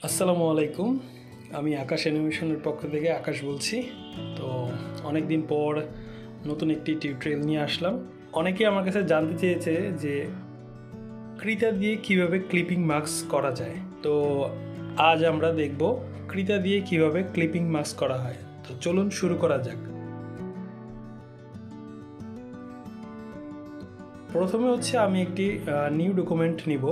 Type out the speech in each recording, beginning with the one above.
আসসালামু আলাইকুম। আমি আকাশ অ্যানিমেশনের পক্ষ থেকে আকাশ বলছি। তো অনেক দিন পর নতুন একটি টিউটোরিয়াল নিয়ে আসলাম। অনেকেই আমার কাছে জানতে চেয়েছে যে ক্রিটা দিয়ে কিভাবে ক্লিপিং মাস্ক করা যায়। তো আজ আমরা দেখব ক্রিটা দিয়ে কিভাবে ক্লিপিং মাস্ক করা হয়। তো চলুন শুরু করা যাক। প্রথমে হচ্ছে আমি একটি নিউ ডকুমেন্ট নিব।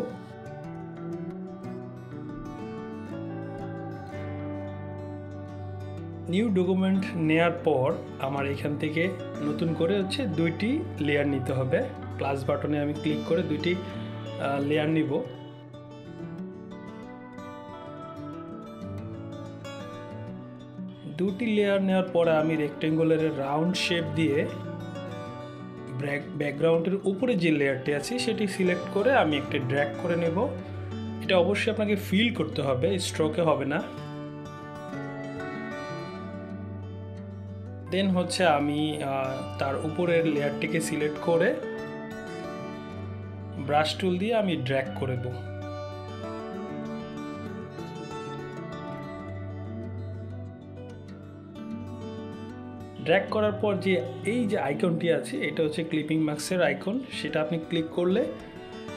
নিউ ডকুমেন্ট নেয়ার পর আমার এখান থেকে নতুন করে হচ্ছে দুইটি লেয়ার নিতে হবে। প্লাস বাটনে আমি ক্লিক করে দুইটি লেয়ার নিব। দুটি লেয়ার নেওয়ার পরে আমি রেক্টেঙ্গুলারের রাউন্ড শেপ দিয়ে ব্যাকগ্রাউন্ডের উপরে যে লেয়ারটি আছে সেটি সিলেক্ট করে আমি একটা ড্র্যাগ করে নেব। এটা অবশ্যই আপনাকে ফিল করতে হবে, স্ট্রোকে হবে না। দেন হচ্ছে আমি তার উপরের লেয়ারটিকে সিলেক্ট করে ব্রাশ টুল দিয়ে আমি ড্র্যাগ করে দেব। ড্র্যাগ করার পর যে এই যে আইকনটি আছে এটা হচ্ছে ক্লিপিং মাস্কের আইকন, সেটা আপনি ক্লিক করলে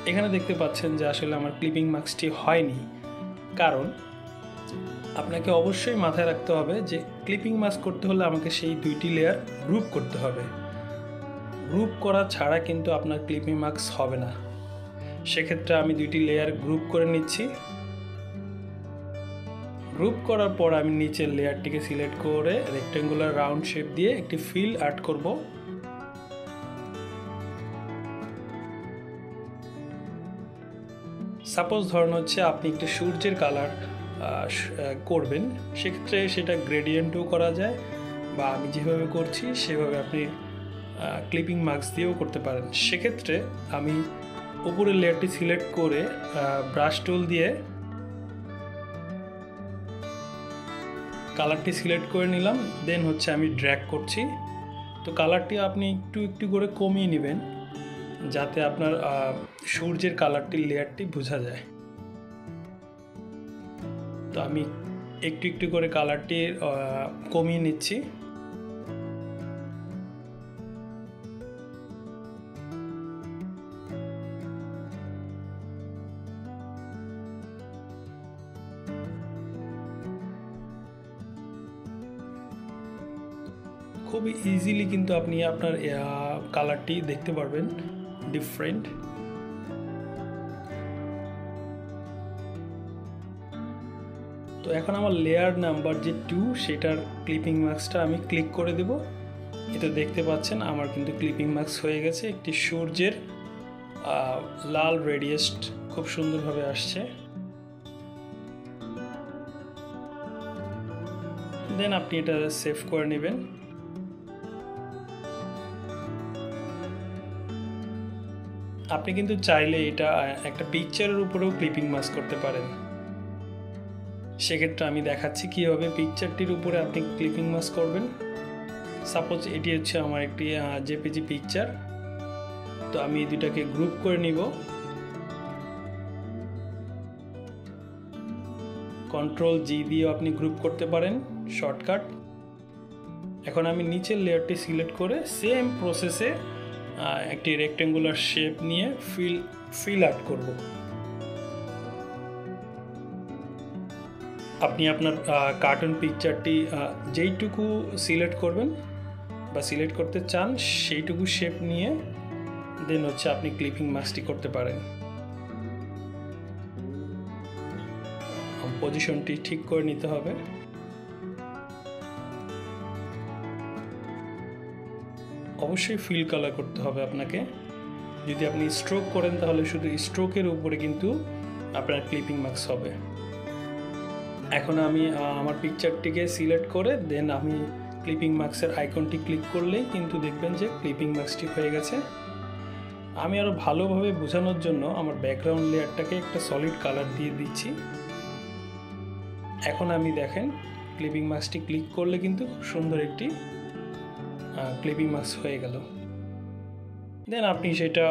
এখানে দেখতে পাচ্ছেন যে আসলে আমার ক্লিপিং মাস্কটি হয়নি। কারণ আপনাকে অবশ্যই মাথায় রাখতে হবে যে ক্লিপিং মাস্ক করতে হলে আমাকে সেই দুইটি লেয়ার গ্রুপ করতে হবে। গ্রুপ করা ছাড়া কিন্তু আপনার ক্লিপিং মাস্ক হবে না। সেক্ষেত্রে আমি দুইটি লেয়ার গ্রুপ করে নিচ্ছি। গ্রুপ করার পর আমি নিচের লেয়ারটিকে সিলেক্ট করে রেক্টেঙ্গুলার রাউন্ড শেপ দিয়ে একটি ফিল অ্যাড করব। সাপোজ ধরুন হচ্ছে আপনি একটি সূর্যের কালার করবেন, সেক্ষেত্রে সেটা গ্রেডিয়েন্টও করা যায়, বা আমি যেভাবে করছি সেভাবে আপনি ক্লিপিং মাস্ক দিয়েও করতে পারেন। সেক্ষেত্রে আমি উপরের লেয়ারটি সিলেক্ট করে ব্রাশ টুল দিয়ে কালারটি সিলেক্ট করে নিলাম। দেন হচ্ছে আমি ড্র্যাগ করছি। তো কালারটি আপনি একটু একটু করে কমিয়ে নেবেন যাতে আপনার সূর্যের কালারটির লেয়ারটি বোঝা যায়। তো আমি একটু একটু করে কালারটি কমিয়ে নিচ্ছি। খুবই ইজিলি কিন্তু আপনি আপনার কালারটি দেখতে পারবেন ডিফারেন্ট। তো এখন আমার লেয়ার নাম্বার যে 2 সেটার ক্লিপিং মাস্কটা আমি ক্লিক করে দেব। এতে দেখতে পাচ্ছেন আমার কিন্তু ক্লিপিং মাস্ক হয়ে গেছে। একটি সূর্যের লাল রেডিয়াস খুব সুন্দরভাবে আসছে। দেন আপনি এটা সেভ করে নেবেন। আপনি কিন্তু চাইলে এটা একটা পিকচারের উপরেও ক্লিপিং মাস্ক করতে পারেন। সেক্ষেত্রে আমি দেখাচ্ছি কীভাবে পিকচারটির উপরে আপনি ক্লিপিং মাস্ক করবেন। সাপোজ এটি হচ্ছে আমার একটি জেপিজি পিকচার। তো আমি এই দুটাকে গ্রুপ করে নিব। কন্ট্রোল জি দিয়েও আপনি গ্রুপ করতে পারেন, শর্টকাট। এখন আমি নিচের লেয়ারটি সিলেক্ট করে সেম প্রসেসে একটি রেক্টেঙ্গুলার শেপ নিয়ে ফিল অ্যাড করব। আপনি আপনার কার্টুন পিকচারটি যেইটুকু সিলেক্ট করবেন বা সিলেক্ট করতে চান সেইটুকু শেপ নিয়ে দেন হচ্ছে আপনি ক্লিপিং মাস্কটি করতে পারেন। পজিশনটি ঠিক করে নিতে হবে। অবশ্যই ফিল কালার করতে হবে আপনাকে। যদি আপনি স্ট্রোক করেন তাহলে শুধু স্ট্রোকের উপরে কিন্তু আপনার ক্লিপিং মাস্ক হবে। এখন আমি আমার পিকচারটিকে সিলেক্ট করে দেন আমি ক্লিপিং মাস্কের আইকনটি ক্লিক করলেই কিন্তু দেখবেন যে ক্লিপিং মাস্কটি হয়ে গেছে। আমি আরও ভালোভাবে বোঝানোর জন্য আমার ব্যাকগ্রাউন্ড লেয়ারটাকে একটা সলিড কালার দিয়ে দিচ্ছি। এখন আমি দেখেন ক্লিপিং মাস্কটি ক্লিক করলে কিন্তু খুব সুন্দর একটি ক্লিপিং মাস্ক হয়ে গেল। দেন আপনি সেটা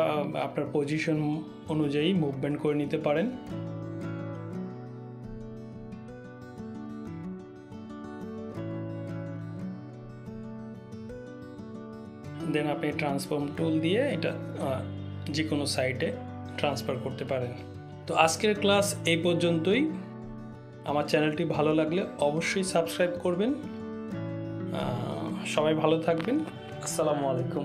আপনার পজিশন অনুযায়ী মুভমেন্ট করে নিতে পারেন। দেন আপনি ট্রান্সফর্ম টুল দিয়ে এটা যে কোনো সাইডে ট্রান্সফার করতে পারেন। তো আজকের ক্লাস এই পর্যন্তই। আমার চ্যানেলটি ভালো লাগলে অবশ্যই সাবস্ক্রাইব করবেন। সবাই ভালো থাকবেন। আসসালামু আলাইকুম।